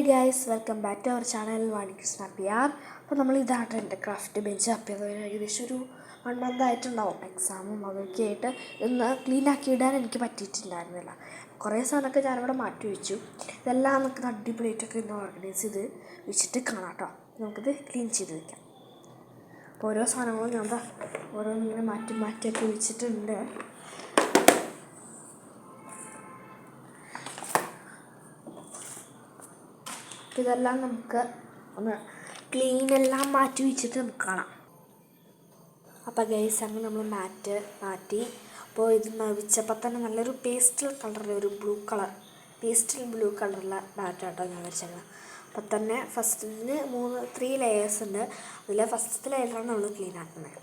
Hi guys, welcome back to our channel Vanikrishna PR. അപ്പോൾ നമ്മൾ ഇതാണ് എൻ്റെ ക്രാഫ്റ്റ് ബെഞ്ച് അപ്പ് ചെയ്തത്. ഏകദേശം ഒരു 1 month ആയിട്ടുണ്ടാവും. എക്സാമും അതൊക്കെ ആയിട്ട് ഇന്ന് ക്ലീൻ ആക്കി ഇടാൻ എനിക്ക് പറ്റിയിട്ടുണ്ടായിരുന്നില്ല. കുറേ സാധനമൊക്കെ ഞാനിവിടെ മാറ്റി വെച്ചു. ഇതെല്ലാം നമുക്ക് അടിപൊളിയായിട്ടൊക്കെ ഇന്ന് ഓർഗനൈസ് ചെയ്ത് വെച്ചിട്ട് കാണാം കേട്ടോ. നമുക്കിത് ക്ലീൻ ചെയ്ത് വയ്ക്കാം. അപ്പോൾ ഓരോ സാധനങ്ങളും ഞാൻ ഓരോന്നിങ്ങനെ മാറ്റിയൊക്കെ വെച്ചിട്ടുണ്ട്. ഇതെല്ലാം നമുക്ക് ഒന്ന് ക്ലീനെല്ലാം മാറ്റി വെച്ചിട്ട് നമുക്ക് കാണാം. അപ്പോൾ ഗൈസ്, അങ്ങനെ നമ്മൾ മാറ്റി അപ്പോൾ ഇത് വെച്ചപ്പോൾ തന്നെ നല്ലൊരു പേസ്റ്റൽ ബ്ലൂ കളറുള്ള മാറ്റാട്ടോ ഞാൻ വെച്ചേക്കുന്നത്. അപ്പോൾ തന്നെ ഫസ്റ്റിന് 3 ലെയേഴ്സ് ഉണ്ട്. അതിൽ ഫസ്റ്റത്തെ ലെയറിലാണ് നമ്മൾ ക്ലീൻ ആക്കുന്നത്.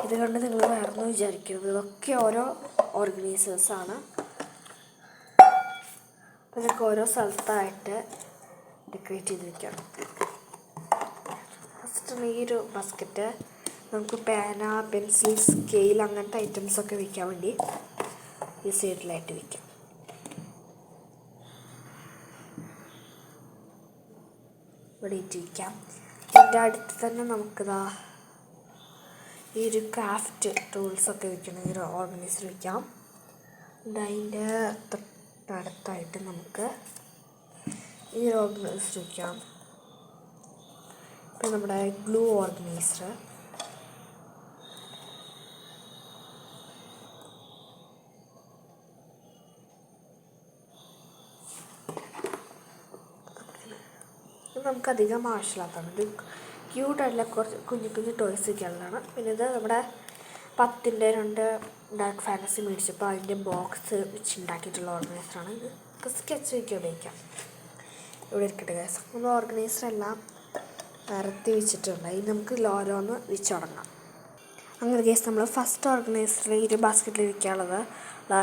ഇതുകൊണ്ട് നിങ്ങൾ വേറൊന്നും വിചാരിക്കരുത്, ഇതൊക്കെ ഓരോ ഓർഗനൈസേഴ്സാണ്. അപ്പോൾ ഇതൊക്കെ ഓരോ സ്ഥലത്തായിട്ട് ഡെക്കറേറ്റ് ചെയ്ത് വയ്ക്കാം. ഫസ്റ്റ് ഈ ഒരു ബാസ്ക്കറ്റ് നമുക്ക് പേന, പെൻസിൽ, സ്കെയിൽ അങ്ങനത്തെ ഐറ്റംസൊക്കെ വയ്ക്കാൻ വേണ്ടി ഈ സൈഡിലായിട്ട് വയ്ക്കാം. ഇവിടെ ഇട്ട് വയ്ക്കാം. ഇതിൻ്റെ അടുത്ത് തന്നെ നമുക്കിതാ ഈ ഒരു ക്രാഫ്റ്റ് ടൂൾസൊക്കെ വയ്ക്കണം. ഈ ഒരു ഓർഗനൈസർ വയ്ക്കാം. അതിൻ്റെ തൊട്ടടുത്തായിട്ട് നമുക്ക് ഈ ഒരു ഓർഗനൈസർ വയ്ക്കാം. ഇപ്പം നമ്മുടെ ഗ്ലൂ ഓർഗനൈസർ, ഇത് നമുക്ക് അധികം ആവശ്യമില്ലാത്തതാണ്. ഇത് ക്യൂട്ടായിട്ടുള്ള കുറച്ച് കുഞ്ഞു ടോയ്സ് വയ്ക്കാനുള്ളതാണ്. പിന്നെ ഇത് നമ്മുടെ 10ൻ്റെ 2 ഡാർക്ക് ഫാൻറ്റസി മേടിച്ചപ്പോൾ അതിൻ്റെ ബോക്സ് വെച്ച് ഉണ്ടാക്കിയിട്ടുള്ള ഓർഗനൈസറാണ്. ഇത് സ്കെച്ച് വയ്ക്കാൻ ഉപയോഗിക്കാം. ഇവിടെ ഇരിക്കട്ടെ ഗൈസ്. നമ്മൾ ഓർഗനൈസറെല്ലാം നിരത്തി വെച്ചിട്ടുണ്ട്. ഇത് നമുക്ക് ഓരോന്ന് വെച്ച് തുടങ്ങാം. അങ്ങനെ ഗൈസ്, നമ്മൾ ഫസ്റ്റ് ഓർഗനൈസറിൽ ഈ ഒരു ബാസ്ക്കറ്റിൽ വയ്ക്കാനുള്ളത്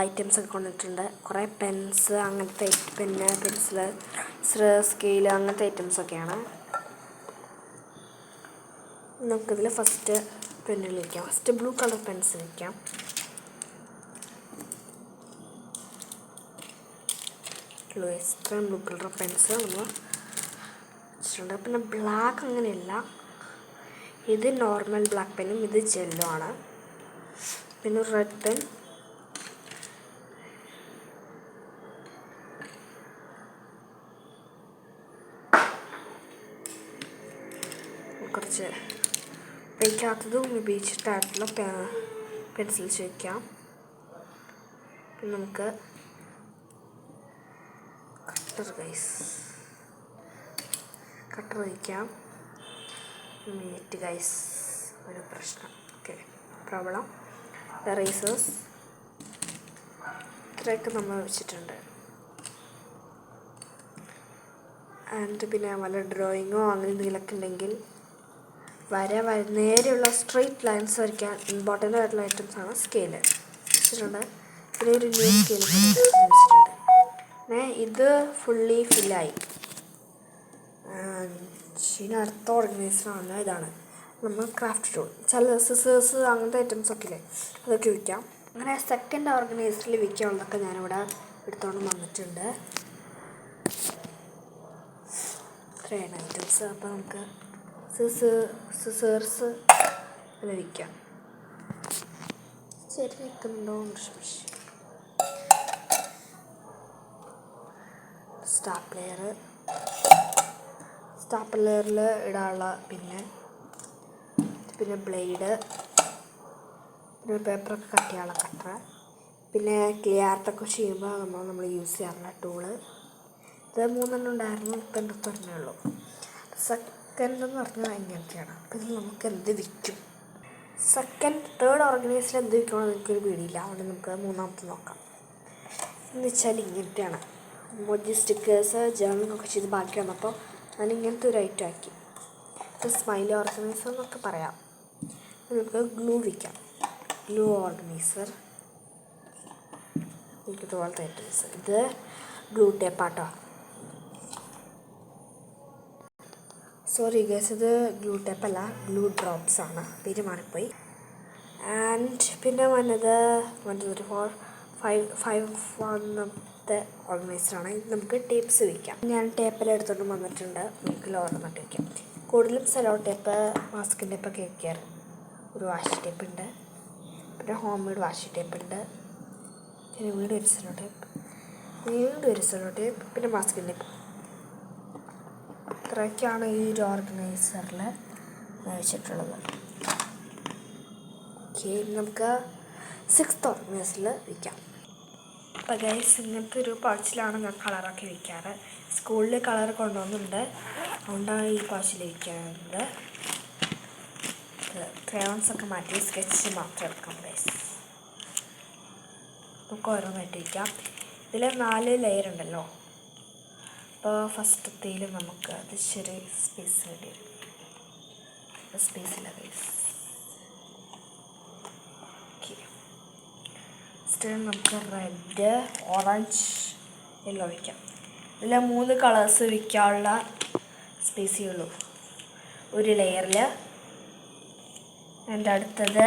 ഐറ്റംസൊക്കെ കൊണ്ടിട്ടുണ്ട്. കുറേ പെൻസ്, അങ്ങനത്തെ പെന്ന്, പെൻസിൽ, സ്കെയിൽ അങ്ങനത്തെ ഐറ്റംസൊക്കെയാണ്. നമുക്കിതിൽ ഫസ്റ്റ് പെന്നിൽ വയ്ക്കാം. ഫസ്റ്റ് ബ്ലൂ കളർ പെൻസിൽ വയ്ക്കാം. ഇത്രയും ബ്ലൂ കളർ പെൻസ് നമ്മൾ വെച്ചിട്ടുണ്ട്. പിന്നെ ബ്ലാക്ക് അങ്ങനെയല്ല, ഇത് നോർമൽ ബ്ലാക്ക് പെന്നും ഇത് ജെല്ലോ ആണ്. പിന്നെ റെഡ് പെൻ, കുറച്ച് ഉപയോഗിക്കാത്തതും ഉപയോഗിച്ചിട്ടായിട്ടുള്ള പെൻസിൽസ് വയ്ക്കാം. പിന്നെ നമുക്ക് കട്ടർ വയ്ക്കാം. മീറ്റ് ഗൈസ്, ഒരു പ്രശ്നം. പ്രോബ്ലം. എറേസേഴ്സ് ഇത്രയൊക്കെ നമ്മൾ വെച്ചിട്ടുണ്ട്. ആൻഡ് പിന്നെ വല്ല ഡ്രോയിങ്ങോ അങ്ങനെ എന്തെങ്കിലുമൊക്കെ ഉണ്ടെങ്കിൽ നേരെയുള്ള സ്ട്രെയിറ്റ് ലൈൻസ് വരയ്ക്കാൻ ഇമ്പോർട്ടൻ്റ് ആയിട്ടുള്ള ഐറ്റംസാണ് സ്കെയില് വെച്ചിട്ടുണ്ട്. പിന്നെ ഒരു ന്യൂ സ്കെയിൽ വെച്ചിട്ടുണ്ട്. ഇത് ഫുള്ളി ഫില്ലായി. ഇനി അടുത്ത ഓർഗനൈസറാണ്. ഇതാണ് നമ്മൾ ക്രാഫ്റ്റ് ടൂൾ. ചില സിസേഴ്സ് അങ്ങനത്തെ ഐറ്റംസൊക്കെ ഇല്ലേ, അതൊക്കെ വയ്ക്കാം. അങ്ങനെ സെക്കൻഡ് ഓർഗനൈസറിൽ വയ്ക്കാനുള്ളതൊക്കെ ഞാനിവിടെ എടുത്തോണ്ട് വന്നിട്ടുണ്ട്. ഇത്രയാണ് ഐറ്റംസ്. അപ്പോൾ നമുക്ക് സിസേഴ്സ് അത് വയ്ക്കാം. ശരി വയ്ക്കുന്നുണ്ടോ? സ്റ്റാപ്ലെയറിൽ ഇടാനുള്ള പിന്നെ ബ്ലേഡ്, പിന്നെ പേപ്പറൊക്കെ കട്ട് ചെയ്യാനുള്ള കട്ടർ, പിന്നെ ക്ലിയർട്ടൊക്കെ ചെയ്യുമ്പോൾ നമ്മൾ യൂസ് ചെയ്യാറുള്ള ടൂള്. ഇത് 3 ഉണ്ടായിരുന്നു. ഇപ്പം എൻ്റെ തന്നെ ഉള്ളൂ. സെക്കൻഡ് എന്ന് പറഞ്ഞാൽ ഇങ്ങനത്തെയാണ്. അപ്പം ഇത് നമുക്ക് എന്ത് വിൽക്കും? തേർഡ് ഓർഗനൈസറിൽ എന്ത് വിൽക്കണമെന്ന് എനിക്കൊരു പേടിയില്ല. അതുകൊണ്ട് നമുക്ക് മൂന്നാമത്തെ നോക്കാം. എന്ന് വെച്ചാൽ ഇങ്ങനത്തെയാണ്. മോജി സ്റ്റിക്കേഴ്സ്, ജേർണലൊക്കെ ചെയ്ത് ബാക്കി വന്നപ്പോൾ ഞാൻ ഇങ്ങനത്തെ ഒരു ഐറ്റം ആക്കി. ഇത് സ്മൈലി ഓർഗനൈസർ എന്നൊക്കെ പറയാം. നമുക്ക് ഗ്ലൂ വയ്ക്കാം. ഗ്ലൂ ഓർഗനൈസർ, ഇതുപോലത്തെ ഐറ്റംസ്. ഇത് ഗ്ലൂ ടേപ്പാട്ടോ. സോറി ഗൈസ്, ഇത് ഗ്ലൂ ടേപ്പല്ല, ഗ്ലൂ ഡ്രോപ്സ് ആണ്. പേര് മാറിപ്പോയി. ആൻഡ് പിന്നെ വന്നത് 1 2 3 4 5 1 ലാസ്റ്റത്തെ ഓർഗനൈസറാണ്. ഇത് നമുക്ക് ടേപ്പ്സ് വയ്ക്കാം. ഞാൻ ടേപ്പെല്ലാം എടുത്തുകൊണ്ട് വന്നിട്ടുണ്ട്. നമുക്ക് ലോറിന്നിട്ട് വയ്ക്കാം. കൂടുതലും സെലോ ടേപ്പ്, മാസ്കിൻ ടേപ്പൊക്കെ വയ്ക്കാറ്. ഒരു വാഷി ടേപ്പ് ഉണ്ട്, പിന്നെ ഹോം മെയ്ഡ് വാഷി ടേപ്പ് ഉണ്ട്, പിന്നെ വീണ്ടും ഒരു സെലോ ടേപ്പ്, പിന്നെ മാസ്കിൻ ടേപ്പ്. ഇത്രയൊക്കെയാണ് ഈ ഒരു ഓർഗനൈസറിൽ വെച്ചിട്ടുള്ളത്. ഓക്കെ, നമുക്ക് 6th ഓർഗനൈസറിൽ വയ്ക്കാം. അപ്പോൾ ഗൈസ്, ഇങ്ങനത്തെ ഒരു പൗച്ചിലാണ് ഞാൻ കളറൊക്കെ വയ്ക്കാറ്. സ്കൂളിൽ കളർ കൊണ്ടുവന്നിട്ടുണ്ട്, അതുകൊണ്ടാണ് ഈ പൗച്ചിൽ വയ്ക്കുന്നത്. ക്രയോൺസൊക്കെ മാറ്റി സ്കെച്ച് മാത്രം എടുക്കാം ഗൈസ്. നമുക്ക് ഓരോന്നായിട്ട് വയ്ക്കാം. ഇതിൽ 4 ലെയർ ഉണ്ടല്ലോ. അപ്പോൾ ഫസ്റ്റത്തേൽ നമുക്ക് അത് ചെറിയ സ്പേസ് വേണ്ടി വരും. സ്പേസില്ല ഗൈസ്. നമുക്ക് റെഡ്, ഓറഞ്ച്, യെല്ലോ വയ്ക്കാം. ഇതിൽ 3 കളേഴ്സ് വയ്ക്കാനുള്ള സ്പേസേ ഉള്ളൂ ഒരു ലെയറിൽ. എൻ്റെ അടുത്തത്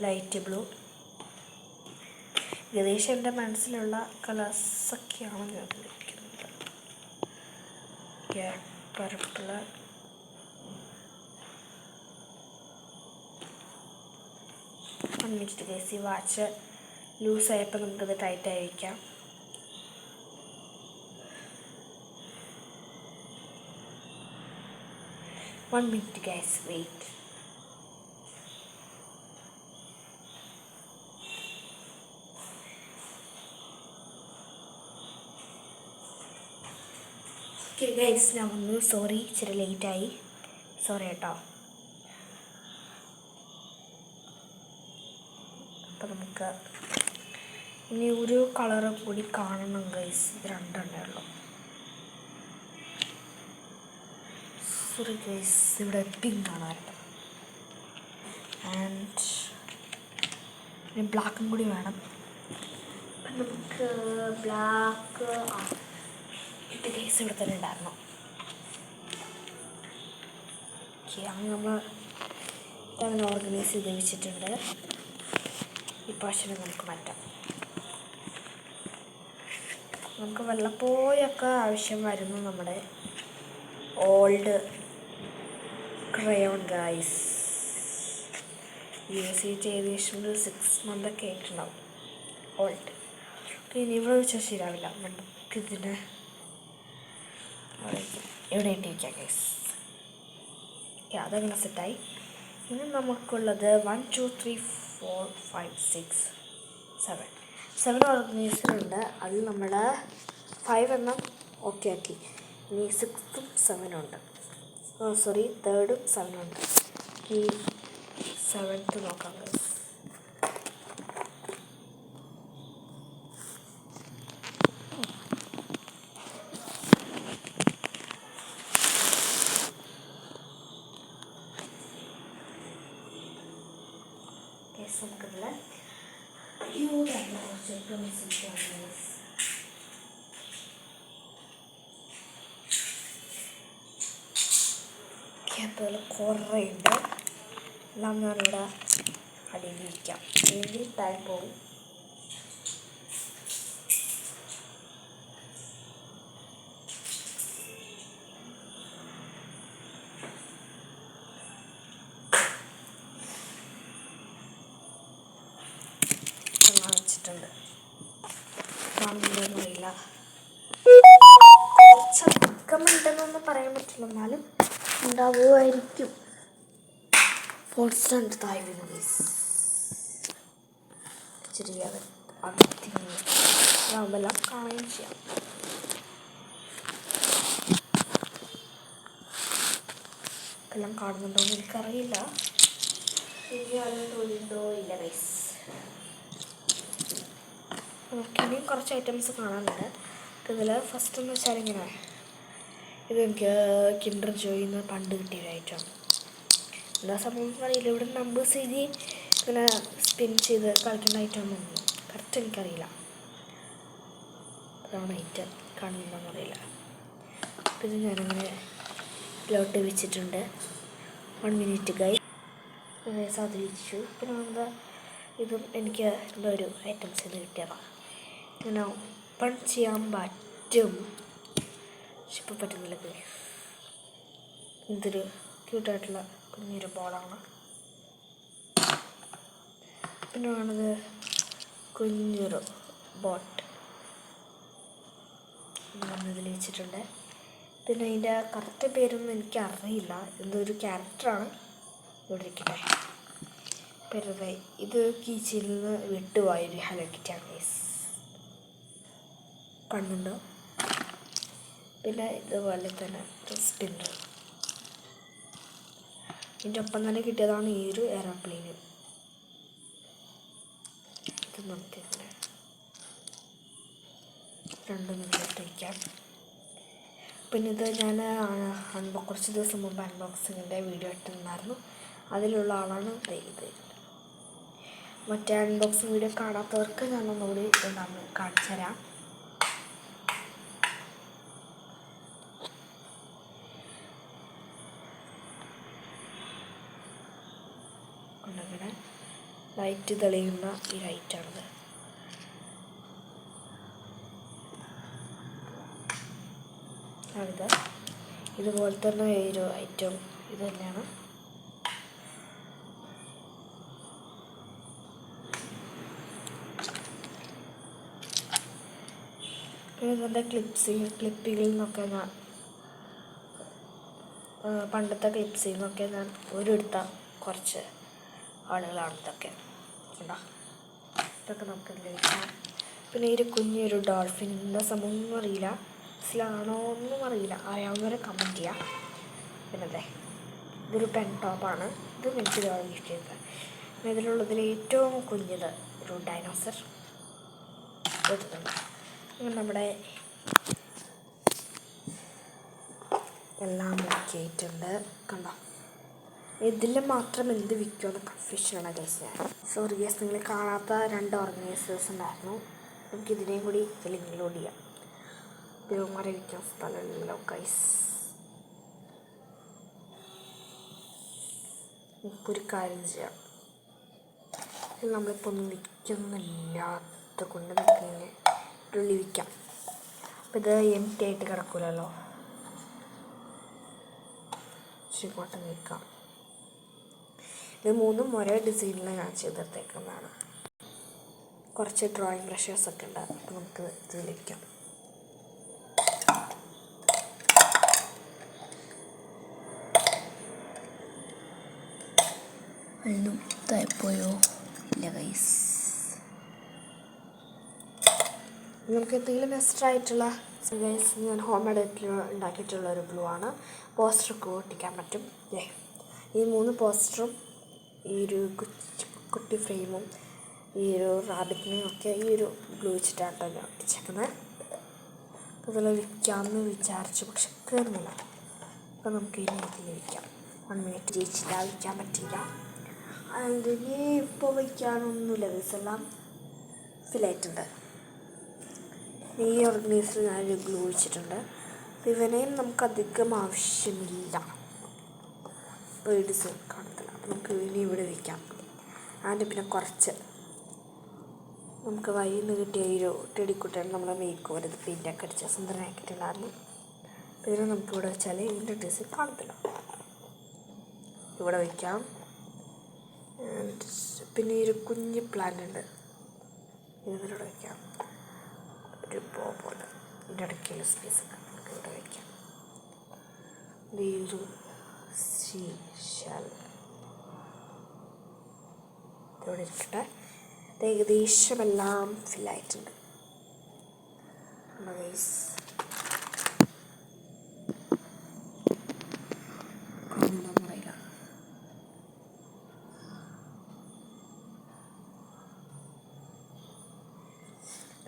ലൈറ്റ് ബ്ലൂ. ഏകദേശം എൻ്റെ മനസ്സിലുള്ള കളേഴ്സൊക്കെയാണ് ഞാൻ വയ്ക്കുന്നത്. പർപ്പിള്, വന്നിട്ട് ഗൈസ്, ഈ വാച്ച് ലൂസായപ്പോൾ നമുക്കത് ടൈറ്റായി വയ്ക്കാം. One minute guys, wait. Okay guys, ഞാൻ വന്നു. സോറി, ഇച്ചിരി ലേറ്റായി. സോറി കേട്ടോ. അപ്പം നമുക്ക് ഇനി ഒരു കളറും കൂടി കാണണം ഗൈസ്. ഇത് 2 ഉള്ളൂ. സോറി ഗൈസ്, ഇവിടെ പിങ്ക് കാണാറുണ്ട്. ആൻഡ് ഇനി ബ്ലാക്കും കൂടി വേണം. അപ്പം നമുക്ക് ബ്ലാക്ക് ഇത് ഗൈസ് ഇവിടെ തന്നെ ഉണ്ടായിരുന്നു. ഓക്കെ, അങ്ങനെ നമ്മൾ ഇതങ്ങനെ ഓർഗനൈസ് ചെയ്ത് വെച്ചിട്ടുണ്ട്. ഈ പശനെ നമുക്ക് മാറ്റാം. നമുക്ക് വല്ലപ്പോഴൊക്കെ ആവശ്യം വരുന്നു നമ്മുടെ ഓൾഡ് ക്രയോൺ ഗൈസ്. യൂസ് ചെയ്തിട്ട് ഏകദേശം ഒരു 6 month ഒക്കെ ആയിട്ടുണ്ടാവും ഓൾഡ്. ഇനി ഇവിടെ വെച്ചാൽ ശരിയാവില്ല. നമുക്കിതിന് എവിടെ ഇട്ട് വയ്ക്കാം ഗൈസ്. ഓക്കെ, അതങ്ങനെ സെറ്റായി. ഇനി നമുക്കുള്ളത് 1 2 3 4 5 6 7 ഓർഗനൈസറുണ്ട്. അതിൽ നമ്മൾ 5 എണ്ണം ഓക്കെ ആക്കി. ഇനി 6th 7 ഉണ്ട്. സോറി, 3rd 7 ഉണ്ട്. ഈ 7th നോക്കാം ഗൈസ്. നമുക്കിതിൽ അതുപോലെ കുറേ ഉണ്ട്. എല്ലാം ഞാനിവിടെ അടിയിൽ ഇരിക്കാം, അല്ലെങ്കിൽ ടൈം പോകും. വെച്ചിട്ടുണ്ട്, കാണുന്നൊന്നും അറിയില്ല. ചക്കമുണ്ടെന്നൊന്നും പറയാൻ പറ്റില്ല, എന്നാലും ഉണ്ടാവുമായിരിക്കും. ഫോൺസ്റ്റണ്ട് താഴെ വീണു ഗൈസ്. ചെറിയ അകത്തിങ്ങനെല്ലാം കാണുകയും ചെയ്യാം. എല്ലാം കാണുന്നുണ്ടോ എന്ന് എനിക്കറിയില്ല. ഇനി അതിന് തോന്നുന്നുണ്ടോ ഇല്ല ഗൈസ്. ഇനിയും കുറച്ച് ഐറ്റംസ് കാണാനുണ്ട്. ഇതിൽ ഫസ്റ്റ് എന്ന് വെച്ചാൽ ഇങ്ങനെ, ഇതെനിക്ക് കിൻഡർ ജോയിന്ന് പണ്ട് കിട്ടിയൊരു ഐറ്റമാണ്. എന്താ സംഭവം അറിയില്ല. ഇവിടെ നമ്പേഴ്സ് എഴുതി ഇങ്ങനെ സ്പിൻ ചെയ്ത് കളിക്കുന്ന ഐറ്റമാണെന്ന് തോന്നുന്നു. കറക്റ്റ് എനിക്കറിയില്ല. അതാണ് ഐറ്റം, കാണുന്നുണ്ടോയെന്ന് അറിയില്ല. പിന്നെ ഞാനങ്ങനെ ലോട്ട് വെച്ചിട്ടുണ്ട്. 1 minute ഗൈസ്. അത് വെച്ചു. പിന്നെ എന്താ ഇതും എനിക്ക് എൻ്റെ ഒരു ഐറ്റംസിൽ നിന്ന് കിട്ടിയതാണ്. ഇങ്ങനെ ഓപ്പൺ ചെയ്യാൻ പറ്റും, പക്ഷെ ഇപ്പോൾ പറ്റുന്നില്ല. ഇതൊരു ക്യൂട്ടായിട്ടുള്ള കുഞ്ഞൊരു ബോളാണ്. പിന്നെ വേണത് കുഞ്ഞൊരു ബോട്ട് നമ്മളിതിൽ വെച്ചിട്ടുണ്ട്. പിന്നെ അതിൻ്റെ കറക്റ്റ് പേരൊന്നും എനിക്കറിയില്ല, എന്തൊരു ക്യാരക്ടറാണ്. ഇവിടെ ഇരിക്കട്ടെ. പിന്നെ ഇത് കീച്ചിൽ നിന്ന് വിട്ടുപോയൊരു ഹലോ കിറ്റിയാണ് ഗൈസ്, കണ്ണുണ്ടോ? പിന്നെ ഇതുപോലെ തന്നെ സ്പിന്നർ. ഇതിൻ്റെ ഒപ്പം തന്നെ കിട്ടിയതാണ് ഈ ഒരു എയർപ്ലെയിന്. ഇത് നമുക്കിങ്ങനെ രണ്ടും ഇതിലിട്ട് വയ്ക്കാം. പിന്നെ ഇത് ഞാൻ കുറച്ച് ദിവസം മുമ്പ് അൺബോക്സിങ്ങിൻ്റെ വീഡിയോ ഇട്ടിട്ടുണ്ടായിരുന്നു. അതിലുള്ള ആളാണ് ഇത്. മറ്റേ അൺബോക്സിങ് വീഡിയോ കാണാത്തവർക്ക് ഞാനൊന്നുകൂടി നമ്മൾ കാണിച്ചു തരാം. കൊണ്ടങ്ങനെ ലൈറ്റ് തെളിയുന്ന ഈ ലൈറ്റാണിത്. ആണിത്. ഇതുപോലെ തന്നെ ഒരു ഐറ്റം ഇത് തന്നെയാണ്. പിന്നെ ഇതിൻ്റെ ക്ലിപ്പിൽ നിന്നൊക്കെ ഞാൻ പണ്ടത്തെ ക്ലിപ്സിൽ നിന്നൊക്കെ ഞാൻ ഒരെടുത്ത കുറച്ച് ആളുകളാണ് ഇതൊക്കെ. ഉണ്ടോ? ഇതൊക്കെ നമുക്ക് ലഭിക്കാം. പിന്നെ ഈ കുഞ്ഞൊരു ഡോൾഫിൻ്റെ സംഭവമൊന്നും അറിയില്ല, മനസ്സിലാണോ ഒന്നും അറിയില്ല, അറിയാവുന്നവരെ കമൻറ്റ് ചെയ്യാം. പിന്നെ അതെ, ഇതൊരു പെൻ ടോപ്പാണ്. ഇത് എനിക്ക് ഇതാണ് ഇഷ്ടം. പിന്നെ ഇതിലുള്ളതിൽ ഏറ്റവും കുഞ്ഞത് ഒരു ഡൈനോസർ എടുത്തിട്ടുണ്ട്. അങ്ങനെ നമ്മുടെ എല്ലാം നോക്കിയിട്ടുണ്ട്. കണ്ടോ? ഇതിൽ മാത്രം എന്ത് വിൽക്കുമെന്ന് കൺഫ്യൂഷനാണ് ഗൈസ്. ഞാൻ സോറി ഗൈസ്, നിങ്ങൾ കാണാത്ത 2 ഓർഗനൈസേഴ്സ് ഉണ്ടായിരുന്നു. നമുക്കിതിനെയും കൂടി ലിങ്കിലോഡ് ചെയ്യാം. ഇവന്മാരെ വിൽക്കാൻ സ്ഥലമില്ലല്ലോ ഗൈസ്. ഒരു കാര്യം ചെയ്യാം, ഇത് നമ്മളിപ്പോൾ ഒന്നും വിൽക്കുന്നില്ലാത്ത കൊണ്ട് നമുക്കിങ്ങനെ ഉള്ളി വിൽക്കാം. അപ്പോൾ ഇത് എംപ്റ്റി ആയിട്ട് കിടക്കില്ലല്ലോ, ശരിക്കോട്ടം വിൽക്കാം. ഇത് 3 ഒരേ ഡിസൈനിൽ ഞാൻ ചെയ്തെടുത്തേക്കുന്നതാണ്. കുറച്ച് ഡ്രോയിങ് ബ്രഷേഴ്സൊക്കെ ഉണ്ട്, അപ്പോൾ നമുക്ക് ഇത് വിൽക്കാം. അതിനും താഴെപ്പോയോ ഇല്ല ഗൈസ്. നമുക്ക് എന്തെങ്കിലും എക്സ്ട്രാ ആയിട്ടുള്ള ഗൈസ്, ഞാൻ ഹോം മെയ്ഡ് ഉണ്ടാക്കിയിട്ടുള്ള ഒരു ഗ്ലൂ ആണ്. പോസ്റ്ററൊക്കെ ഒട്ടിക്കാൻ പറ്റും. ഈ 3 പോസ്റ്ററും ഈ ഒരു കുട്ടി ഫ്രെയിമും ഈ ഒരു റാബിറ്റിനെയും ഒക്കെ ഈ ഒരു ഗ്ലൂ വെച്ചിട്ടാണ് ഞാൻ ഒട്ടിച്ചേക്കുന്നത്. അതിൽ വിൽക്കാമെന്ന് വിചാരിച്ചു, പക്ഷെ കയറുന്നില്ല. അപ്പോൾ നമുക്ക് ഈ നെറ്റിൽ വിൽക്കാം. 1 മിനിറ്റ് ജയിച്ചില്ല, വിൽക്കാൻ പറ്റിയില്ല. അതിന് ഇപ്പോൾ വയ്ക്കാനൊന്നുമില്ല, ദിവസമെല്ലാം ഫില്ലായിട്ടുണ്ട്. ഈ ഓർഗനൈസർ ഞാനൊരു ഗ്ലൂ വെച്ചിട്ടുണ്ട്. ഇവനെയും നമുക്ക് അധികം ആവശ്യമില്ല, ഇപ്പോൾ ഈ ഡിസൈൻ കാണത്തില്ല. അപ്പോൾ നമുക്ക് ഇനി ഇവിടെ വയ്ക്കാം. അതിൻ്റെ പിന്നെ കുറച്ച് നമുക്ക് വഴിയിൽ നിന്ന് കിട്ടിയ ഈ ഒരു ടെടിക്കുട്ടൻ നമ്മളെ മേക്ക് പോലെ പെയിൻ്റൊക്കെ അടിച്ച സുന്ദരനാക്കിയിട്ടുണ്ടായിരുന്നു. അപ്പോൾ ഇതിനെ നമുക്കിവിടെ വെച്ചാൽ ഇതിൻ്റെ ഡിസൈൻ കാണത്തില്ല. ഇവിടെ വയ്ക്കാം. പിന്നെ ഈ ഒരു കുഞ്ഞ് പ്ലാന്റ് ഉണ്ട്, ഇതിലൂടെ വയ്ക്കാം. ഒരു പോ പോലെ ഇതിൻ്റെ ഇടയ്ക്കുള്ള സ്പേസൊക്കെ നമുക്ക് ഇവിടെ വയ്ക്കാം. ഈ ഒരു ഷെൽ ഇവിടെ ഇരിക്കട്ടെ. ഏകദേശം എല്ലാം ഫില്ലായിട്ടുണ്ട്.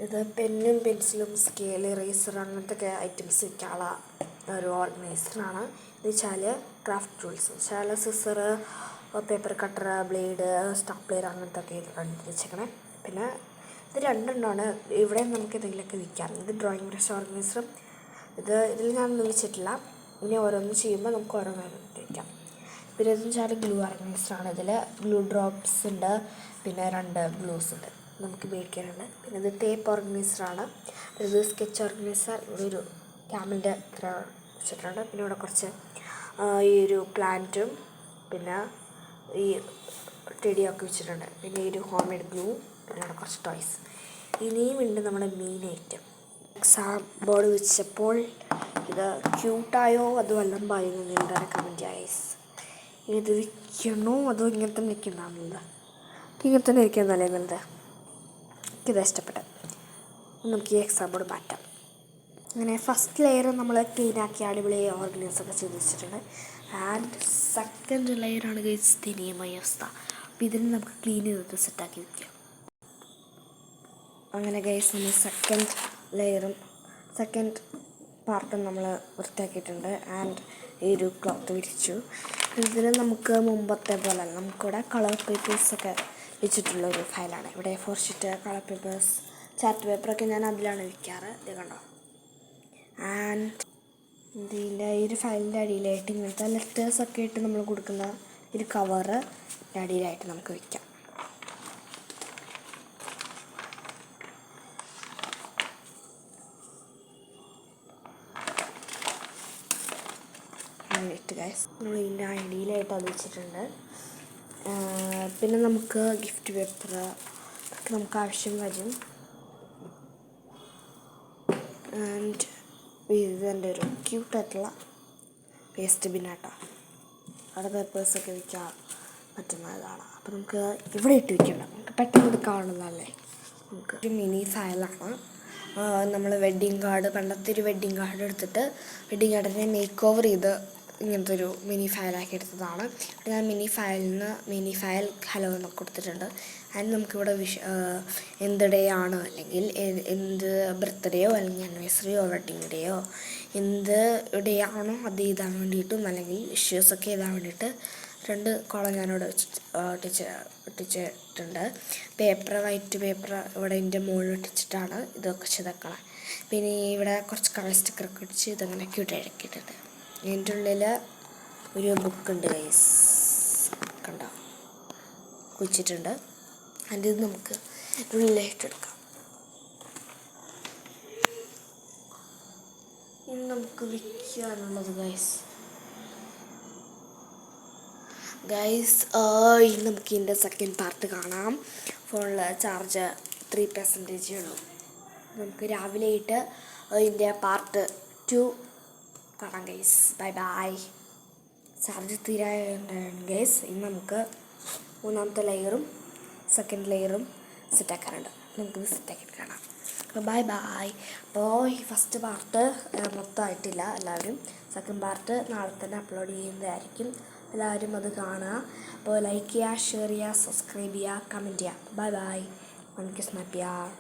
ഇത് പെന്നും പെൻസിലും സ്കെയിൽ ഇറേസർ അങ്ങനത്തെ ഐറ്റംസ് വയ്ക്കാനുള്ള ഒരു ഓർഗനൈസറാണ്. ഇത് വെച്ചാൽ ക്രാഫ്റ്റ് ടൂൾസ് വെച്ചാൽ scissor, paper cutter, blade, stapler അങ്ങനത്തെ ഒക്കെ വെച്ചേക്കണേ. പിന്നെ ഇത് 2 എണ്ണമാണ്. ഇവിടെ നമുക്ക് എന്തെങ്കിലുമൊക്കെ വിൽക്കാം. ഇത് ഡ്രോയിങ് ബ്രഷ് ഓർഗനൈസറും ഇതിൽ ഞാനൊന്നും വെച്ചിട്ടില്ല. ഇനി ഓരോന്ന് ചെയ്യുമ്പോൾ നമുക്ക് ഓരോന്ന് വയ്ക്കാം. പിന്നെ ഇതെന്ന് വെച്ചാൽ ഗ്ലൂ ഓർഗനൈസറാണ്. ഇതിൽ ഗ്ലൂ ഡ്രോപ്സ് ഉണ്ട്, പിന്നെ 2 ഗ്ലൂസ് ഉണ്ട് നമുക്ക് ഉപയോഗിക്കാനുണ്ട്. പിന്നെ ഇത് ടേപ്പ് ഓർഗനൈസറാണ്. ഇത് സ്കെച്ച് ഓർഗനൈസർ. ഇവിടെ ഒരു ക്യാമലിൻ്റെ ഇത്ര വെച്ചിട്ടുണ്ട്. പിന്നെ ഇവിടെ കുറച്ച് ഈ ഒരു പ്ലാന്റും പിന്നെ ഈ ടെടിയൊക്കെ വെച്ചിട്ടുണ്ട്. പിന്നെ ഈ ഒരു ഹോം മെയ്ഡ് ഗ്ലൂ, പിന്നെ ഇവിടെ കുറച്ച് ടോയ്സ്. ഇനിയും ഉണ്ട് നമ്മുടെ മെയിൻ ഐറ്റം. എക്സാം ബോർഡ് വെച്ചപ്പോൾ ഇത് ക്യൂട്ടായോ അതോ അലമ്പായോ എന്ന് നിങ്ങളുടെ കമൻറ്റ് ഗൈസ്. ഇത് വിൽക്കണോ അതോ ഇങ്ങനെ തന്നെ ഇരിക്കുന്നതാണല്ലോ? ഇങ്ങനെ തന്നെ ഇരിക്കുന്നതല്ലേ നല്ലത്. എനിക്കിത് ഇഷ്ടപ്പെട്ടത്. നമുക്ക് ഈ എക്സാം ബോർഡ് മാറ്റാം. അങ്ങനെ ഫസ്റ്റ് ലെയർ നമ്മൾ ക്ലീനാക്കി അടിപൊളി ഓർഗനൈസൊക്കെ ചെയ്ത് വെച്ചിട്ടുണ്ട്. ആൻഡ് സെക്കൻഡ് ലെയറാണ് ഗൈസ് ദയനീയമായ അവസ്ഥ. അപ്പോൾ ഇതിന് നമുക്ക് ക്ലീൻ ചെയ്തിട്ട് സെറ്റാക്കി വയ്ക്കാം. അങ്ങനെ ഗൈസ് നമ്മൾ സെക്കൻഡ് പാർട്ടും നമ്മൾ വൃത്തിയാക്കിയിട്ടുണ്ട്. ആൻഡ് ഈ ഒരു ക്ലോത്ത് വിരിച്ചു. ഇതിന് നമുക്ക് മുമ്പത്തെ പോലെ നമുക്കിവിടെ കളർ പേപ്പേഴ്സൊക്കെ വെച്ചിട്ടുള്ളൊരു ഫയലാണ്. ഇവിടെ A4 sheet, colour papers, chart പേപ്പറൊക്കെ ഞാൻ അതിലാണ് വയ്ക്കാറ്. ഇത് കണ്ടോ. ആൻഡ് ഇതിൻ്റെ ഈ ഒരു ഫയലിൻ്റെ അടിയിലായിട്ട് ഇങ്ങനത്തെ ലെറ്റേഴ്സൊക്കെ ഇട്ട് നമ്മൾ കൊടുക്കുന്ന ഒരു കവറ് അടിയിലായിട്ട് നമുക്ക് വയ്ക്കാം. നമ്മൾ ഇതിൻ്റെ അടിയിലായിട്ട് അത് വെച്ചിട്ടുണ്ട്. പിന്നെ നമുക്ക് ഗിഫ്റ്റ് പേപ്പർ ഒക്കെ നമുക്ക് ആവശ്യം വരും. ആൻഡ് ഇതിൻ്റെ ഒരു ക്യൂട്ടായിട്ടുള്ള വേസ്റ്റ് ബിന്നാട്ടോ. അവിടെ പേപ്പേഴ്സൊക്കെ വയ്ക്കാൻ പറ്റുന്നതാണ്. അപ്പോൾ നമുക്ക് ഇവിടെ ഇട്ട് വയ്ക്കണ്ട, നമുക്ക് പെട്ടെന്ന് ഇത് കാണുന്നതല്ലേ. നമുക്ക് ഒരു മിനി ഫയലാണ്. നമ്മൾ വെഡ്ഡിങ് കാർഡ്, പണ്ടത്തെ ഒരു വെഡ്ഡിങ് കാർഡ് എടുത്തിട്ട് വെഡ്ഡിങ് കാർഡിനെ മേക്ക് ഓവർ ചെയ്ത് ഇങ്ങനത്തെ ഒരു മിനി ഫയലാക്കി എടുത്തതാണ്. ഞാൻ മിനി ഫയൽ ഹലോ എന്നൊക്കെ കൊടുത്തിട്ടുണ്ട്. ആൻഡ് നമുക്കിവിടെ എന്ത് ഡേ ആണോ അല്ലെങ്കിൽ എന്ത് ബർത്ത്ഡേയോ അല്ലെങ്കിൽ ആനിവേഴ്സറിയോ വെഡ്ഡിങ് ഡേയോ എന്ത് ഡേ ആണോ അത് എഴുതാൻ വേണ്ടിയിട്ടും അല്ലെങ്കിൽ വിഷേഴ്സൊക്കെ എഴുതാൻ വേണ്ടിയിട്ട് 2 കോളം ഞാനിവിടെ ഒട്ടിച്ചിട്ടുണ്ട്. വൈറ്റ് പേപ്പർ ഇവിടെ എൻ്റെ മുകളിൽ ഒട്ടിച്ചിട്ടാണ് ഇതൊക്കെ ചെയ്തേക്കണം. പിന്നെ ഇവിടെ കുറച്ച് കളർ സ്റ്റിക്കറൊക്കെ ഒട്ടിച്ച് ഇതങ്ങനെ ക്യൂട്ടാക്കിയിട്ടുണ്ട്. ഇതിൻ്റെ ഉള്ളിൽ ഒരു ബുക്കുണ്ട് ഗൈസ്, കണ്ടോ, കുഴിച്ചിട്ടുണ്ട്. അതിൻ്റെ ഇത് നമുക്ക് ഉള്ളിലായിട്ടെടുക്കാം. ഇനി നമുക്ക് വിൽക്കാനുള്ളത് ഗൈസ് ഇനി നമുക്ക് ഇതിൻ്റെ സെക്കൻഡ് പാർട്ട് കാണാം. ഫോണിൽ ചാർജ് 3% ഉള്ളൂ. നമുക്ക് രാവിലെ ആയിട്ട് ഇതിൻ്റെ പാർട്ട് 2 കാണാം ഗൈസ്. Bye bye. ചാർജ് തീരാനുണ്ടായിരുന്നു ഗൈസ്. ഇനി നമുക്ക് 3ാമത്തെ ലെയറും സെക്കൻഡ് ലെയറും സെറ്റാക്കാനുണ്ട്. നമുക്കിത് സെറ്റാക്കിയിട്ട് കാണാം. അപ്പോൾ ബൈ ബൈ. അപ്പോൾ ഈ ഫസ്റ്റ് പാർട്ട് മൊത്തമായിട്ടില്ല എല്ലാവരും. സെക്കൻഡ് പാർട്ട് നാളെ തന്നെ അപ്ലോഡ് ചെയ്യുന്നതായിരിക്കും. എല്ലാവരും അത് കാണുക. അപ്പോൾ ലൈക്ക് ചെയ്യുക, ഷെയർ ചെയ്യുക, സബ്സ്ക്രൈബ് ചെയ്യുക, കമൻറ്റ് ചെയ്യുക. Bye bye. എനിക്ക് സ്നാപ്പ് ചെയ്യാം.